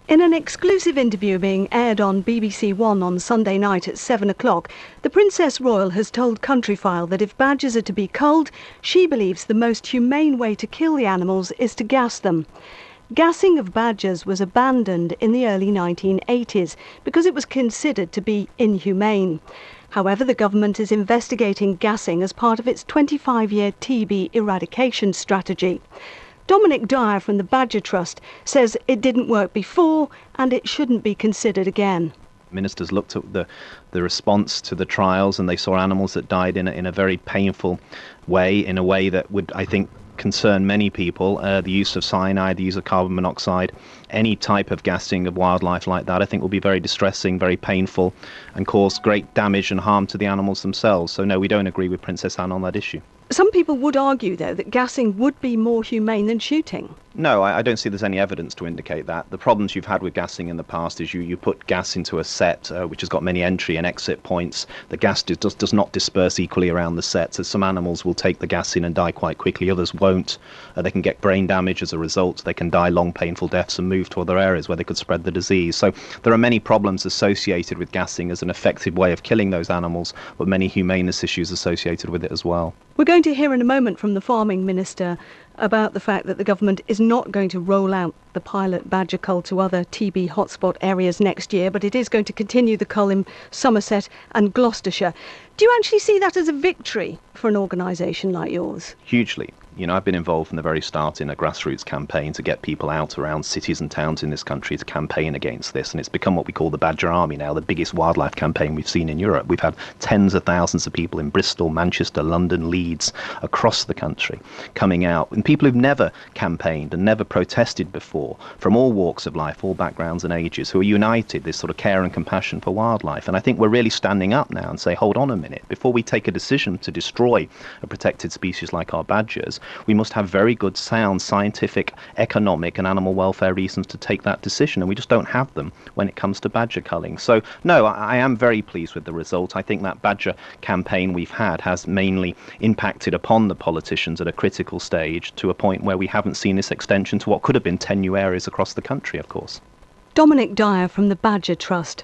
In an exclusive interview being aired on BBC One on Sunday night at 7 o'clock, the Princess Royal has told Countryfile that if badgers are to be culled, she believes the most humane way to kill the animals is to gas them. Gassing of badgers was abandoned in the early 1980s because it was considered to be inhumane. However, the government is investigating gassing as part of its 25-year TB eradication strategy. Dominic Dyer from the Badger Trust says it didn't work before and it shouldn't be considered again. Ministers looked at the response to the trials, and they saw animals that died in a very painful way, in a way that would, I think, concern many people. The use of cyanide, the use of carbon monoxide, any type of gassing of wildlife like that, I think will be very distressing, very painful, and cause great damage and harm to the animals themselves. So no, we don't agree with Princess Anne on that issue. Some people would argue, though, that gassing would be more humane than shooting. No, I don't see there's any evidence to indicate that. The problems you've had with gassing in the past is you put gas into a set which has got many entry and exit points. The gas does not disperse equally around the set, so some animals will take the gas in and die quite quickly, others won't. They can get brain damage as a result, they can die long painful deaths and move to other areas where they could spread the disease. So there are many problems associated with gassing as an effective way of killing those animals, but many humaneness issues associated with it as well. We're going to hear in a moment from the Farming Minister about the fact that the government is not going to roll out the pilot badger cull to other TB hotspot areas next year, but it is going to continue the cull in Somerset and Gloucestershire. Do you actually see that as a victory for an organisation like yours? Hugely. You know, I've been involved from the very start in a grassroots campaign to get people out around cities and towns in this country to campaign against this, and it's become what we call the Badger Army now, the biggest wildlife campaign we've seen in Europe. We've had tens of thousands of people in Bristol, Manchester, London, Leeds, across the country coming out, and people who've never campaigned and never protested before, from all walks of life, all backgrounds and ages, who are united, this sort of care and compassion for wildlife. And I think we're really standing up now and say, hold on a minute, before we take a decision to destroy a protected species like our badgers, we must have very good, sound, scientific, economic and animal welfare reasons to take that decision, and we just don't have them when it comes to badger culling. So no, I am very pleased with the result. I think that badger campaign we've had has mainly impacted upon the politicians at a critical stage, to a point where we haven't seen this extension to what could have been 10 new areas across the country, of course. Dominic Dyer from the Badger Trust.